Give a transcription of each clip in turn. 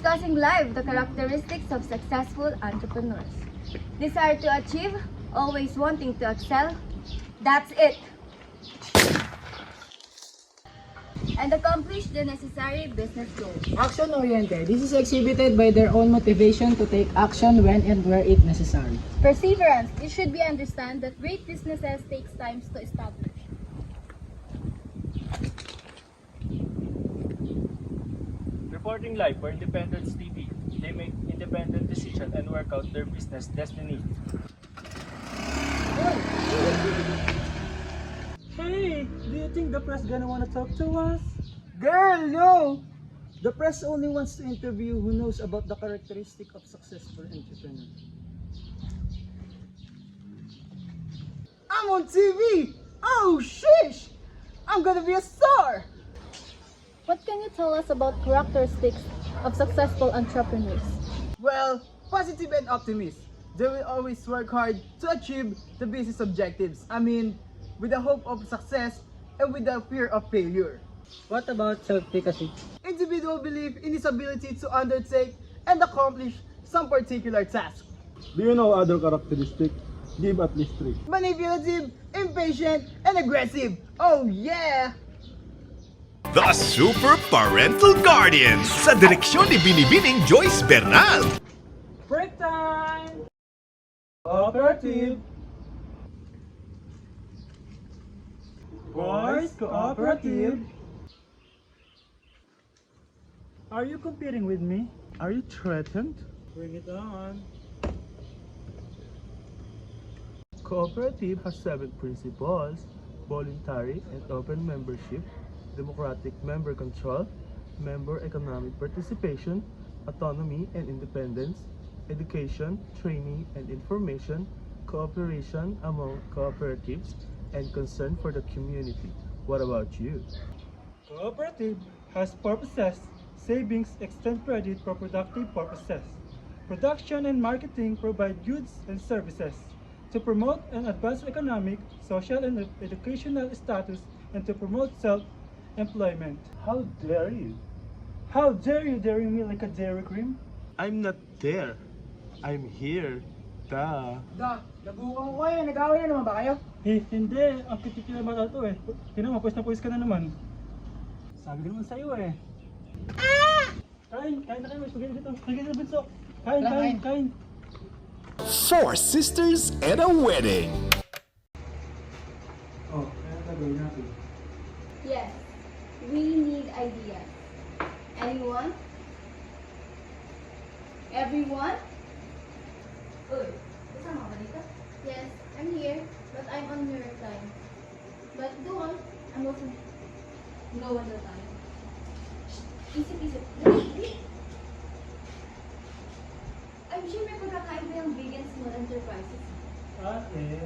discussing live the characteristics of successful entrepreneurs. Desire to achieve, always wanting to excel. That's it. And accomplish the necessary business goals. Action-oriented. This is exhibited by their own motivation to take action when and where it necessary. Perseverance. It should be understood that great businesses takes time to establish. Reporting live for Independence TV. They make independent decisions and work out their business destiny. Hey, do you think the press gonna wanna talk to us? Girl, no! The press only wants to interview who knows about the characteristic of successful entrepreneurs. I'm on TV! Oh, shish! I'm gonna be a star! What can you tell us about characteristics of successful entrepreneurs? Well, positive and optimist. They will always work hard to achieve the business objectives. I mean, with the hope of success and with the fear of failure. What about self-efficacy? Individual belief in his ability to undertake and accomplish some particular task. Do you know other characteristic? Give at least 3. Manipulative, impatient, and aggressive. Oh yeah! The Super Parental Guardians sa direksyon ni Binibining Joyce Bernal. Break time! Cooperative! Boys, cooperative! Are you competing with me? Are you threatened? Bring it on! Cooperative has 7 principles: voluntary and open membership, democratic member control, member economic participation, autonomy and independence, education, training and information, cooperation among cooperatives, and concern for the community. What about you? Cooperative has purposes. Savings extend credit for productive purposes. Production and marketing provide goods and services to promote and advance economic, social, and educational status and to promote self-employment. How dare you? How dare you daring me like a dairy cream? I'm not there. I'm here. Duh. Nabukan ko kayo. Nag-away na naman ba kayo? Eh, hindi. Ang kitikila mata to eh. Tinan mo, pwes na pwes ka na naman. Sabi ko naman sa'yo eh. Kain na kayo. Spaghetti dito. Spaghetti na bunso. Kain. 4 sisters and a wedding. Oh, kaya gagawin natin. Yes, we need ideas. Anyone? Everyone? Uy, kasama ka dito? Yes, I'm here, but I'm on your time. But go on, I'm also Go on the time. Isip. Dali! I'm sure may pagkakaiba yung big and small enterprises. Ate.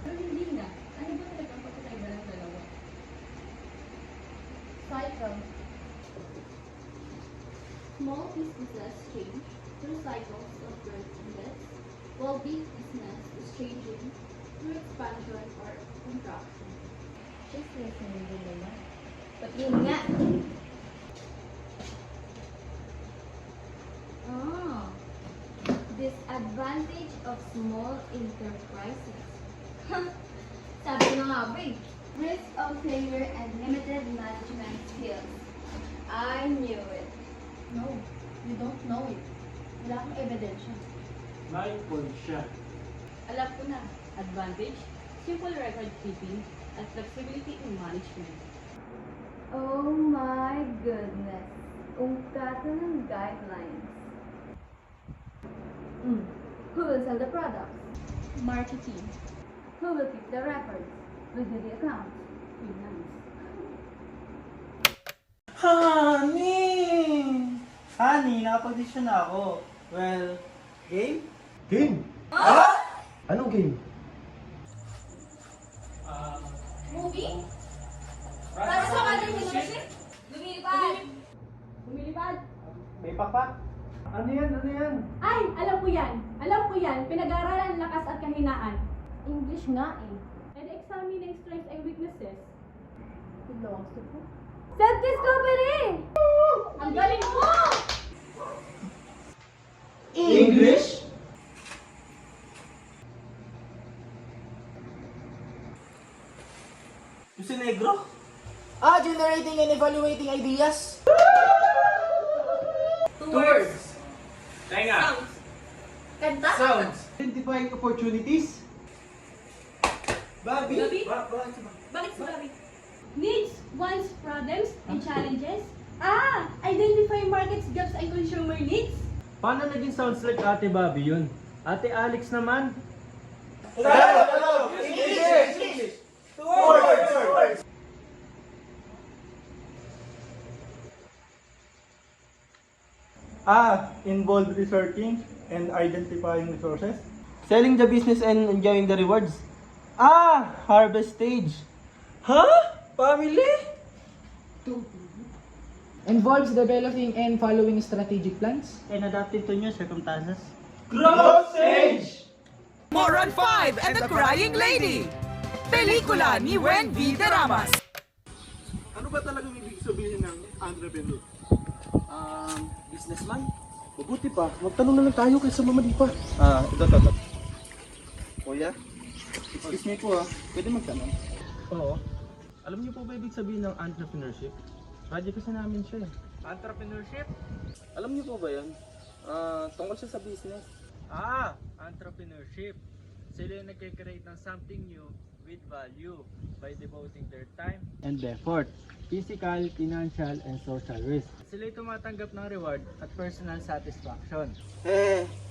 Pero hindi na. Ano ba talaga ang pagkakaiba ng dalawa? cycle. Small businesses change through cycles of birth and death, while big business is changing through expansion or contraction. Just listening din nila. But yun nga. Disadvantage of small enterprises. Sabi na nga ba eh. Risk of failure and limited management skills. I knew it. No, you don't know it. Wala kang ebidensya. May point siya. Alam ko na. Advantage, simple record keeping, at flexibility in management. Oh my goodness. Ungkata ng guidelines. Who will sell the products? Marketing. Who will keep the records? Who do the accounts? Finance. Honey, nakapag-desisyon na ako. Well, game? Game? Anong game? Movie? Para sa mothership? Lumilipad! Lumilipad? May pakpak? Ano yan? Ay! Alam ko yan! Pinag-aaralan ng lakas at kahinaan. English nga eh. And examining strengths and weaknesses. Belongs to who? Self-discovery! Ang galing mo! English? Yung si Negro? Generating and evaluating ideas. Two words. Tenga! Kanta? Sounds. Identifying opportunities. Gabi? Bakit si Gabi? Needs, wants, problems, and challenges. Identify markets, gaps, and consumer needs. Paano naging sounds like Ate Bobby yun? Ate Alex naman? English! Words! Involved researching and identifying resources. Selling the business and enjoying the rewards. Harvest stage. Family? Involves developing and following strategic plans. And adapting to new circumstances. Growth stage! Moron 5 and the Crying Lady. Pelikula ni Wen V. Deramas. Ano ba talagang ibig sabihin ng entrepreneur? Businessman? Mabuti pa, magtanong na lang tayo kaysa mamali pa. Ito. Kuya, excuse me po pwede magtanong? Oo. Alam niyo po ba ibig sabihin ng entrepreneurship? Radyo kasi namin siya eh. Entrepreneurship? Alam niyo po ba yan? Tungkol siya sa business. Entrepreneurship. Sila yung nagkikreate ng something new with value by devoting their time And effort. Physical, financial, and social risk. Sila yung tumatanggap ng reward at personal satisfaction.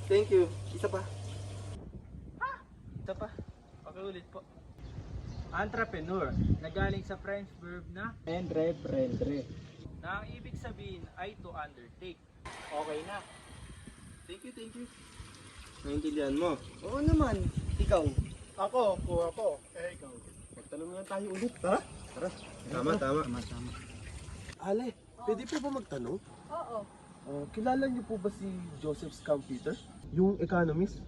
Thank you. Isa pa. Pakiulit po. Entrepreneur, na galing sa French verb na Entreprendre. na ang ibig sabihin ay to undertake. Okay na. Thank you. Naintindihan mo? Oo naman. Ikaw. Ako. Ikaw. Magtanong na tayo ulit, ha? Tara. Tama. Ale, pwede po ba magtanong? Oo. Kilala niyo po ba si Joseph Schumpeter? Yung economist?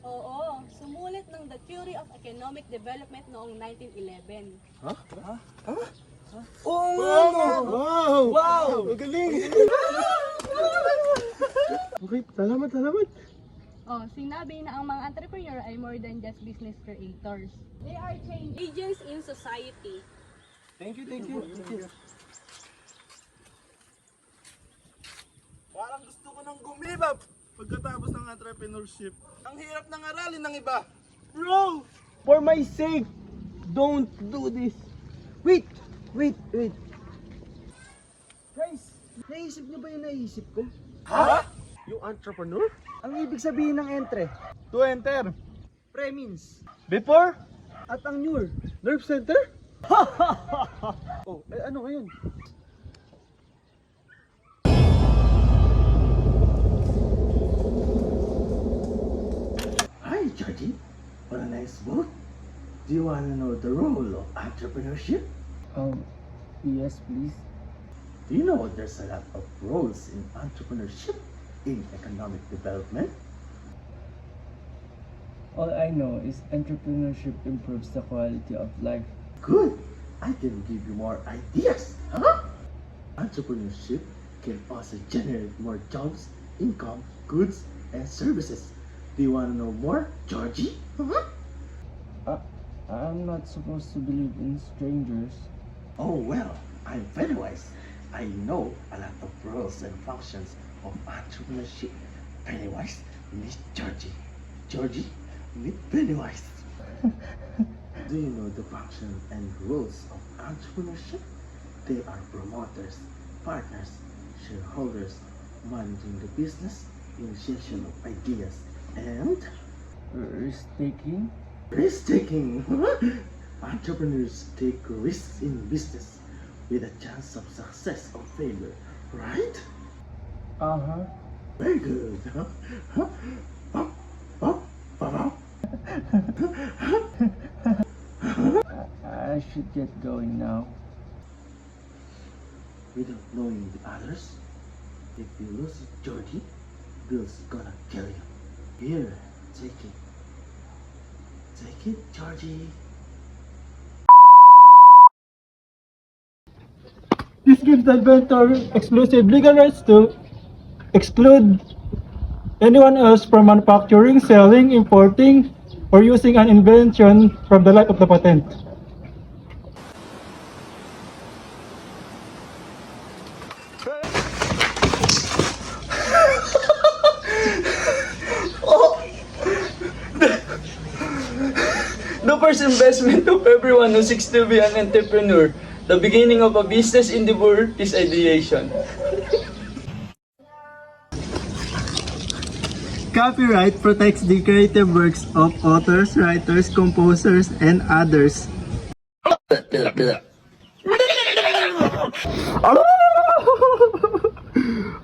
Oo. Sumulat ng The Theory of Economic Development noong 1911. Wow! Magaling! Okay, salamat. Sinabi na ang mga entrepreneur ay more than just business creators. They are change agents in society. Thank you. Parang gusto ko nang gumibab pagkatapos ng entrepreneurship. Ang hirap ng aralin ng iba. Bro! For my sake, don't do this. Wait. Guys, naisip niyo ba yung naisip ko? Yung entrepreneur? Ang ibig sabihin ng entre. To enter. Pre-means. Before? At ang newer. Nerve center? Ano ngayon? Hi, Georgie. What a nice book. Do you want to know the role of entrepreneurship? Yes, please. Do you know there's a lot of roles in entrepreneurship in economic development? All I know is entrepreneurship improves the quality of life. Good. I can give you more ideas. Entrepreneurship can also generate more jobs, income, goods, and services. Do you want to know more, Georgie? I'm not supposed to believe in strangers. Oh, well, I'm very wise. I know a lot of roles and functions of entrepreneurship. Pennywise, meet Georgie. Georgie, meet Pennywise. Do you know the function and rules of entrepreneurship? They are promoters, partners, shareholders, managing the business, initiation of ideas, and Risk-taking? risk-taking. Entrepreneurs take risks in business with a chance of success or failure, right? Uh-huh. Very good. I should get going now. Without knowing the others, if you lose it, Georgie, Bill's gonna kill you. Here, take it. Take it, Georgie. This gives the inventor exclusive legal rights to exclude anyone else from manufacturing, selling, importing, or using an invention from the life of the patent. The first investment of everyone who seeks to be an entrepreneur. The beginning of a business endeavor is ideation. Copyright protects the creative works of authors, writers, composers, and others.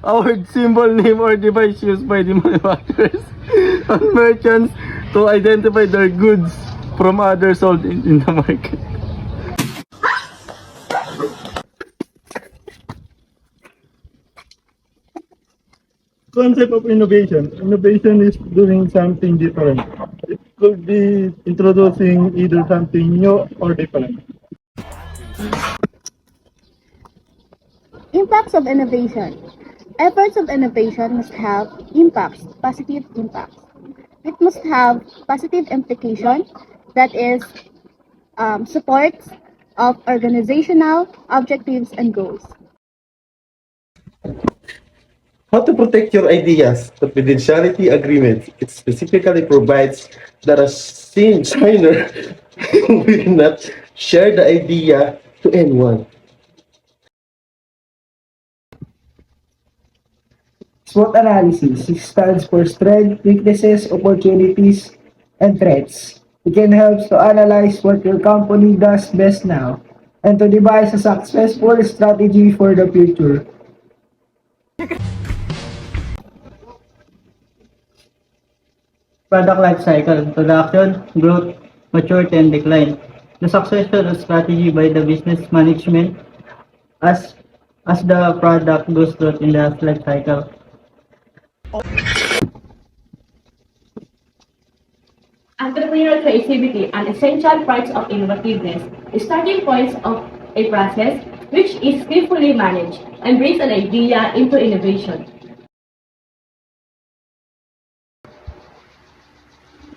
A word, symbol, name, or device used by the manufacturers and merchants to identify their goods from others sold in the market. Concept of innovation. Innovation is doing something different. It could be introducing either something new or different. Impacts of innovation. Efforts of innovation must have impacts, positive impacts. It must have positive implication, that is, support of organizational objectives and goals. How to protect your ideas. The confidentiality agreement. It specifically provides that a signer will not share the idea to anyone. SWOT analysis. It stands for strengths, weaknesses, opportunities, and threats. It can help to analyze what your company does best now and to devise a successful strategy for the future. Product life cycle, production, growth, maturity, and decline. The successful strategy by the business management as the product goes through in the life cycle. Entrepreneurial creativity, an essential part of innovativeness, starting points of a process which is skillfully managed and brings an idea into innovation.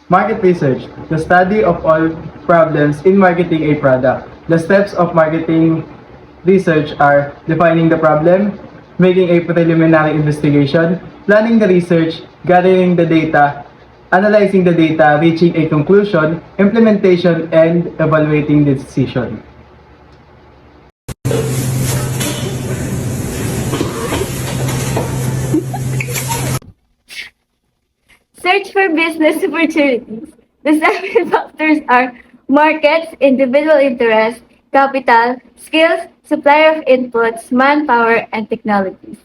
Market research, the study of all problems in marketing a product. The steps of marketing research are defining the problem, making a preliminary investigation, planning the research, gathering the data, analyzing the data, reaching a conclusion, implementation, and evaluating the decision. Search for business opportunities. The 7 factors are markets, individual interest, capital, skills, supplier of inputs, manpower, and technologies.